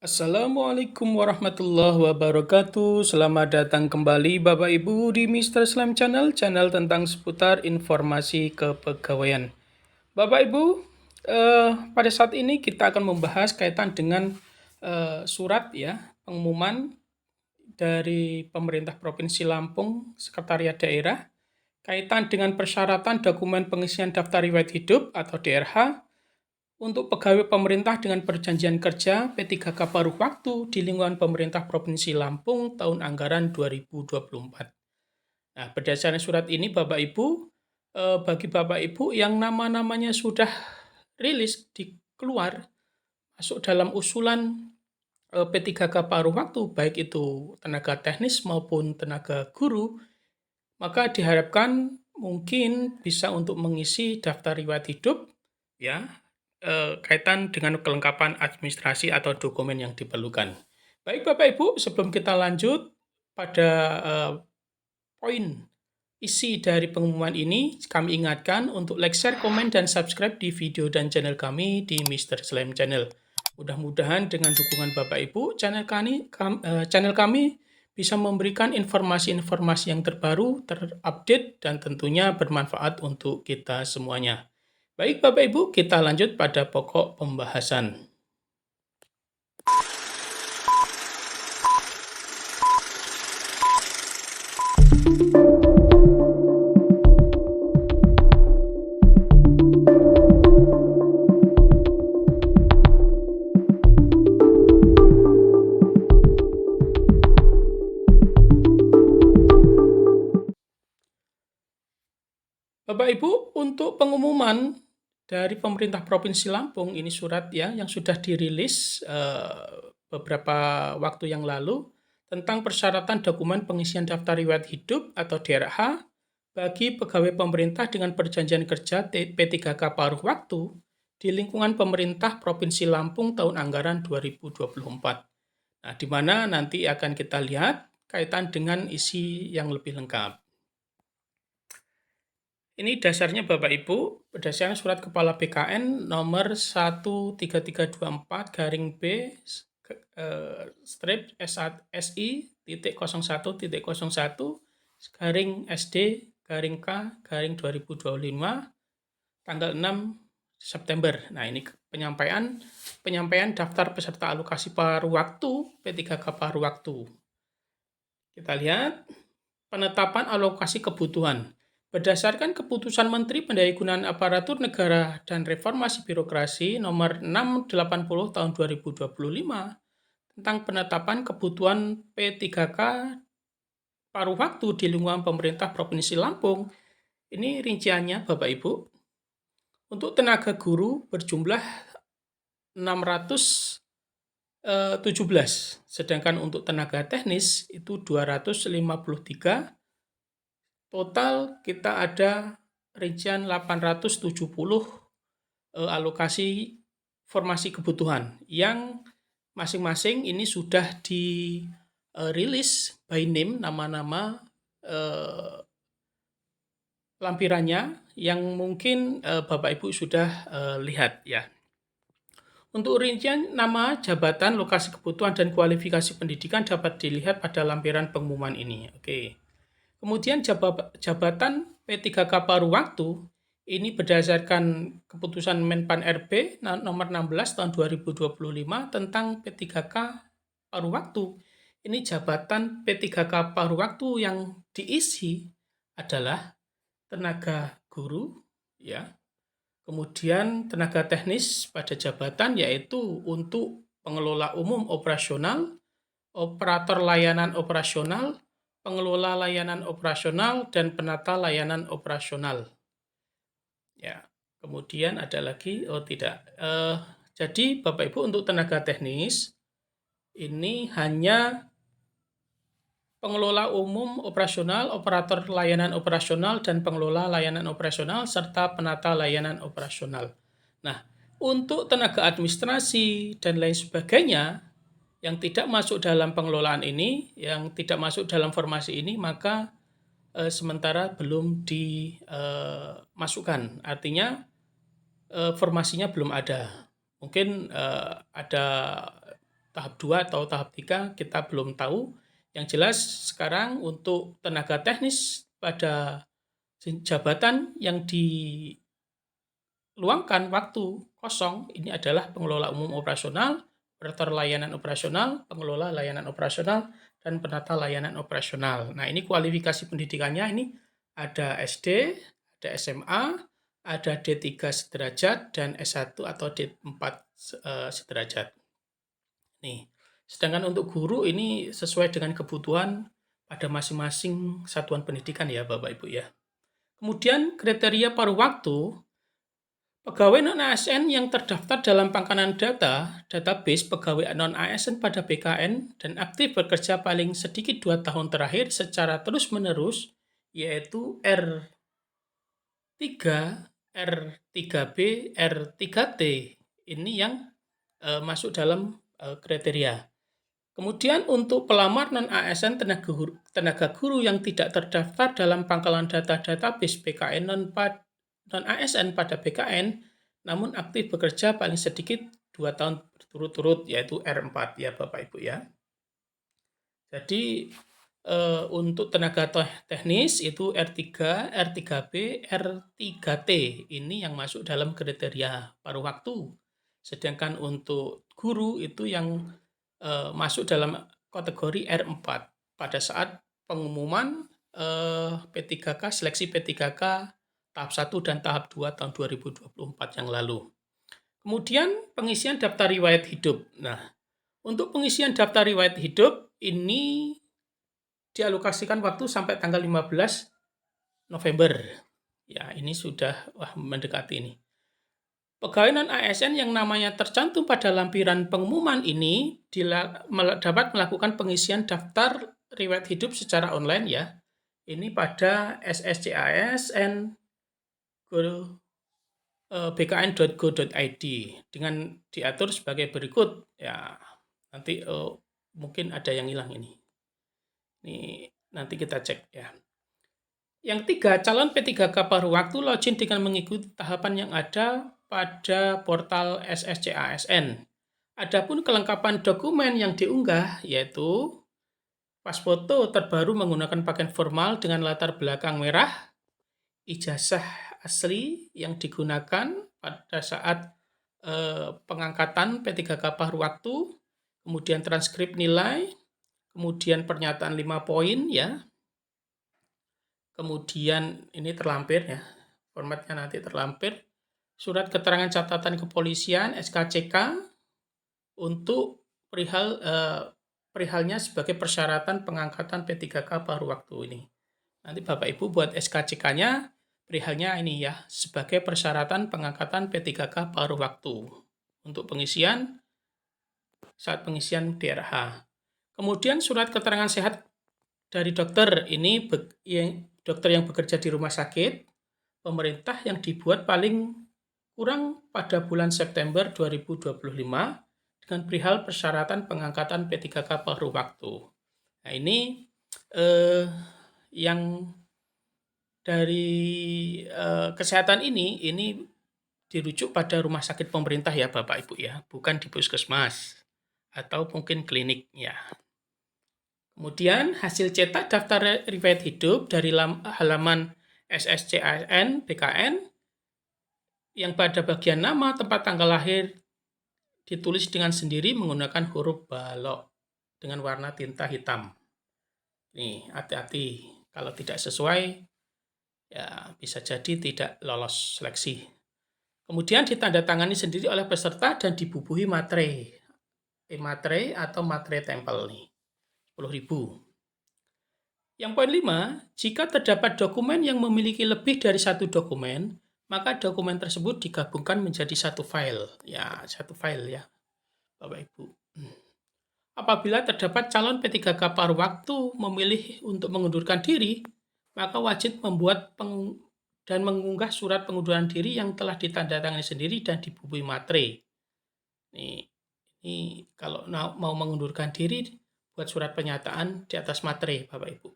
Assalamualaikum warahmatullahi wabarakatuh. Selamat datang kembali Bapak Ibu di Mister Slam Channel, channel tentang seputar informasi kepegawaian. Bapak Ibu, pada saat ini kita akan membahas kaitan dengan surat ya, pengumuman dari pemerintah Provinsi Lampung, Sekretariat Daerah, kaitan dengan persyaratan dokumen pengisian daftar riwayat hidup atau DRH untuk pegawai pemerintah dengan perjanjian kerja P3K paruh waktu di lingkungan pemerintah Provinsi Lampung tahun anggaran 2024. Nah, berdasarkan surat ini Bapak Ibu, bagi Bapak Ibu yang nama-namanya sudah rilis keluar masuk dalam usulan P3K paruh waktu, baik itu tenaga teknis maupun tenaga guru, maka diharapkan mungkin bisa untuk mengisi daftar riwayat hidup ya, kaitan dengan kelengkapan administrasi atau dokumen yang diperlukan. Baik Bapak Ibu, sebelum kita lanjut pada poin isi dari pengumuman ini, kami ingatkan untuk like, share, komen, dan subscribe di video dan channel kami di Mister Slam Channel. Mudah-mudahan dengan dukungan Bapak Ibu, channel kami bisa memberikan informasi-informasi yang terbaru, terupdate, dan tentunya bermanfaat untuk kita semuanya. Baik Bapak Ibu, kita lanjut pada pokok pembahasan. Bapak Ibu, untuk pengumuman dari pemerintah Provinsi Lampung, ini surat ya yang sudah dirilis beberapa waktu yang lalu tentang persyaratan dokumen pengisian daftar riwayat hidup atau DRH bagi pegawai pemerintah dengan perjanjian kerja P3K paruh waktu di lingkungan pemerintah Provinsi Lampung tahun anggaran 2024. Nah, di mana nanti akan kita lihat kaitan dengan isi yang lebih lengkap. Ini dasarnya Bapak Ibu, berdasarkan surat Kepala BKN nomor 13324 garing B strip SI titik 01.01 garing SD garing K garing 2025 tanggal 6 September. Nah, ini penyampaian daftar peserta alokasi paruh waktu P3K paruh waktu. Kita lihat penetapan alokasi kebutuhan. Berdasarkan keputusan Menteri Pendayagunaan Aparatur Negara dan Reformasi Birokrasi nomor 680 tahun 2025 tentang penetapan kebutuhan P3K paruh waktu di lingkungan pemerintah Provinsi Lampung. Ini rinciannya Bapak Ibu. Untuk tenaga guru berjumlah 617, sedangkan untuk tenaga teknis itu 253. Total kita ada rincian 870 alokasi formasi kebutuhan yang masing-masing ini sudah dirilis by name, nama-nama lampirannya yang mungkin Bapak Ibu sudah lihat ya. Untuk rincian nama, jabatan, lokasi kebutuhan, dan kualifikasi pendidikan dapat dilihat pada lampiran pengumuman ini. Oke. Kemudian jabatan P3K paruh waktu ini berdasarkan keputusan Menpan RB nomor 16 tahun 2025 tentang P3K paruh waktu. Ini jabatan P3K paruh waktu yang diisi adalah tenaga guru ya. Kemudian tenaga teknis pada jabatan yaitu untuk pengelola umum operasional, operator layanan operasional, pengelola layanan operasional, dan penata layanan operasional. Ya, kemudian ada lagi, jadi Bapak Ibu untuk tenaga teknis, ini hanya pengelola umum operasional, operator layanan operasional, dan pengelola layanan operasional, serta penata layanan operasional. Nah, untuk tenaga administrasi dan lain sebagainya, yang tidak masuk dalam pengelolaan ini, yang tidak masuk dalam formasi ini, maka sementara belum dimasukkan. Artinya formasinya belum ada. Mungkin ada tahap 2 atau tahap 3 kita belum tahu. Yang jelas sekarang untuk tenaga teknis pada jabatan yang diluangkan waktu kosong ini adalah pengelola umum operasional, operator layanan operasional, pengelola layanan operasional, dan penata layanan operasional. Nah, ini kualifikasi pendidikannya ini ada SD, ada SMA, ada D3 sederajat, dan S1 atau D4 sederajat. Nih, sedangkan untuk guru ini sesuai dengan kebutuhan pada masing-masing satuan pendidikan ya Bapak Ibu ya. Kemudian kriteria paruh waktu, pegawai non-ASN yang terdaftar dalam pangkalan database pegawai non-ASN pada BKN dan aktif bekerja paling sedikit 2 tahun terakhir secara terus-menerus, yaitu R3, R3B, R3T. Ini yang masuk dalam kriteria. Kemudian untuk pelamar non-ASN tenaga guru yang tidak terdaftar dalam pangkalan data database BKN non-ASN pada BKN, namun aktif bekerja paling sedikit 2 tahun berturut-turut, yaitu R4 ya Bapak Ibu ya. Jadi untuk tenaga teknis itu R3, R3B, R3T ini yang masuk dalam kriteria paruh waktu. Sedangkan untuk guru itu yang masuk dalam kategori R4 pada saat pengumuman P3K, seleksi P3K tahap 1 dan tahap 2 tahun 2024 yang lalu. Kemudian pengisian daftar riwayat hidup. Nah, untuk pengisian daftar riwayat hidup ini dialokasikan waktu sampai tanggal 15 November. Ya, ini sudah mendekati ini. Pegawai non-ASN yang namanya tercantum pada lampiran pengumuman ini dapat melakukan pengisian daftar riwayat hidup secara online ya. Ini pada sscasn bkn.go.id dengan diatur sebagai berikut. Ya, nanti mungkin ada yang hilang ini. Ini nanti kita cek ya. Yang 3, calon P3K paruh waktu login dengan mengikuti tahapan yang ada pada portal SSCASN. Adapun kelengkapan dokumen yang diunggah yaitu pas foto terbaru menggunakan pakaian formal dengan latar belakang merah, ijazah asli yang digunakan pada saat pengangkatan P3K paruh waktu, kemudian transkrip nilai, kemudian pernyataan 5 poin ya. Kemudian ini terlampir ya, formatnya nanti terlampir. Surat keterangan catatan kepolisian SKCK untuk perihalnya sebagai persyaratan pengangkatan P3K paruh waktu ini. Nanti Bapak Ibu buat SKCK-nya, perihalnya ini ya, sebagai persyaratan pengangkatan P3K paruh waktu untuk pengisian saat pengisian DRH. Kemudian surat keterangan sehat dari dokter ini dokter yang bekerja di rumah sakit pemerintah yang dibuat paling kurang pada bulan September 2025 dengan perihal persyaratan pengangkatan P3K paruh waktu. Nah ini yang dari kesehatan ini dirujuk pada rumah sakit pemerintah ya Bapak Ibu ya, bukan di puskesmas atau mungkin klinik ya. Kemudian hasil cetak daftar riwayat hidup dari halaman SSCASN BKN yang pada bagian nama tempat tanggal lahir ditulis dengan sendiri menggunakan huruf balok dengan warna tinta hitam. Nih, hati-hati kalau tidak sesuai ya bisa jadi tidak lolos seleksi. Kemudian ditandatangani sendiri oleh peserta dan dibubuhi materai. Materai atau materai tempel nih. 10.000. Yang poin 5, jika terdapat dokumen yang memiliki lebih dari satu dokumen, maka dokumen tersebut digabungkan menjadi satu file. Ya, satu file ya, Bapak Ibu. Apabila terdapat calon P3K paruh waktu memilih untuk mengundurkan diri, maka wajib membuat dan mengunggah surat pengunduran diri yang telah ditandatangani sendiri dan dibubuhi materai. Ini kalau mau mengundurkan diri, buat surat pernyataan di atas materai, Bapak Ibu.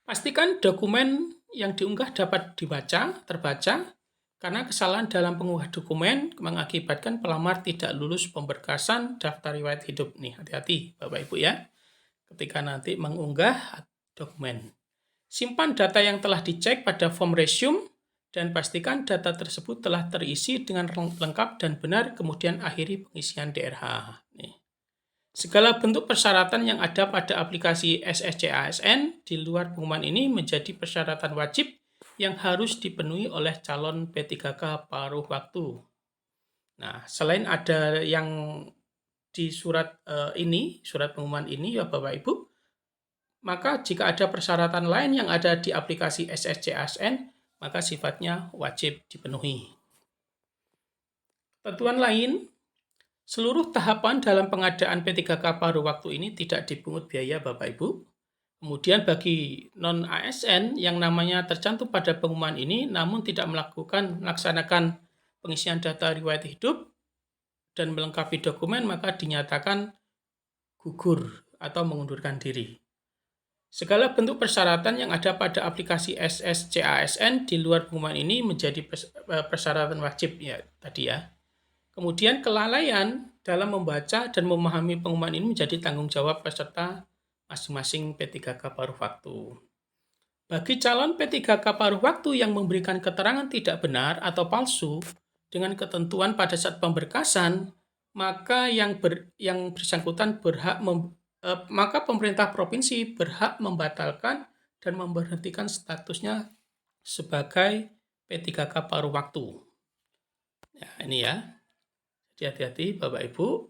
Pastikan dokumen yang diunggah dapat terbaca, karena kesalahan dalam pengunggah dokumen mengakibatkan pelamar tidak lulus pemberkasan daftar riwayat hidup. Nih, hati-hati Bapak Ibu ya, ketika nanti mengunggah dokumen. Simpan data yang telah dicek pada form resume dan pastikan data tersebut telah terisi dengan lengkap dan benar, kemudian akhiri pengisian DRH. Nih. Segala bentuk persyaratan yang ada pada aplikasi SSC-ASN di luar pengumuman ini menjadi persyaratan wajib yang harus dipenuhi oleh calon P3K paruh waktu. Nah, selain ada yang di surat surat pengumuman ini ya Bapak Ibu, maka jika ada persyaratan lain yang ada di aplikasi SSC-ASN, maka sifatnya wajib dipenuhi. Ketentuan lain, seluruh tahapan dalam pengadaan P3K paruh waktu ini tidak dipungut biaya Bapak Ibu. Kemudian bagi non-ASN yang namanya tercantum pada pengumuman ini namun tidak melaksanakan pengisian data riwayat hidup dan melengkapi dokumen, maka dinyatakan gugur atau mengundurkan diri. Segala bentuk persyaratan yang ada pada aplikasi SSC-ASN di luar pengumuman ini menjadi persyaratan wajib ya tadi ya. Kemudian kelalaian dalam membaca dan memahami pengumuman ini menjadi tanggung jawab peserta masing-masing P3K paruh waktu. Bagi calon P3K paruh waktu yang memberikan keterangan tidak benar atau palsu dengan ketentuan pada saat pemberkasan, maka yang bersangkutan maka pemerintah provinsi berhak membatalkan dan memberhentikan statusnya sebagai P3K paruh waktu. Ya, ini ya. Jadi hati-hati Bapak Ibu,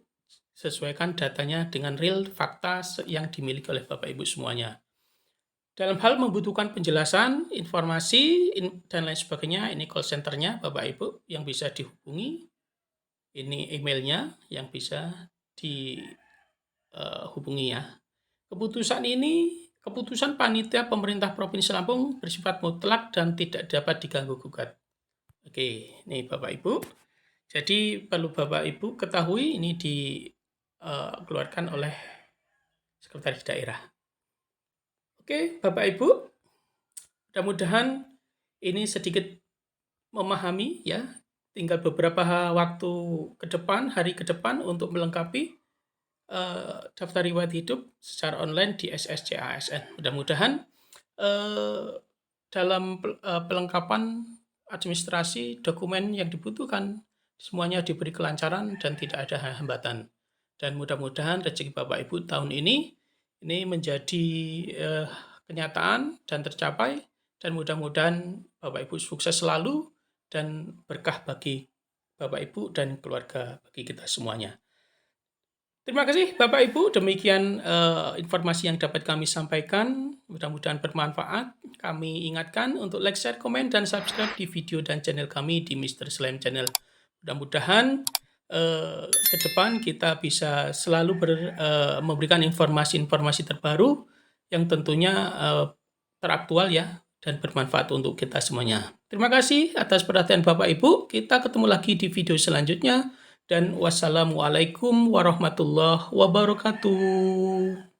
sesuaikan datanya dengan real fakta yang dimiliki oleh Bapak Ibu semuanya. Dalam hal membutuhkan penjelasan, informasi, dan lain sebagainya, ini call centernya Bapak Ibu yang bisa dihubungi. Ini emailnya yang bisa dihubungi ya. Keputusan panitia pemerintah Provinsi Lampung bersifat mutlak dan tidak dapat diganggu gugat. Oke, ini Bapak Ibu. Jadi perlu Bapak Ibu ketahui ini dikeluarkan oleh Sekretaris Daerah. Oke, Bapak Ibu, mudah-mudahan ini sedikit memahami ya. Tinggal beberapa hari ke depan untuk melengkapi daftar riwayat hidup secara online di SSC-ASN. Mudah-mudahan dalam pelengkapan administrasi dokumen yang dibutuhkan semuanya diberi kelancaran dan tidak ada hambatan. Dan mudah-mudahan rezeki Bapak Ibu tahun ini menjadi kenyataan dan tercapai, dan mudah-mudahan Bapak Ibu sukses selalu dan berkah bagi Bapak Ibu dan keluarga bagi kita semuanya. Terima kasih Bapak Ibu, demikian informasi yang dapat kami sampaikan, mudah-mudahan bermanfaat. Kami ingatkan untuk like, share, komen, dan subscribe di video dan channel kami di Mr. Slime Channel. Mudah-mudahan ke depan kita bisa selalu memberikan informasi-informasi terbaru yang tentunya teraktual ya dan bermanfaat untuk kita semuanya. Terima kasih atas perhatian Bapak Ibu. Kita ketemu lagi di video selanjutnya. Dan wassalamualaikum warahmatullahi wabarakatuh.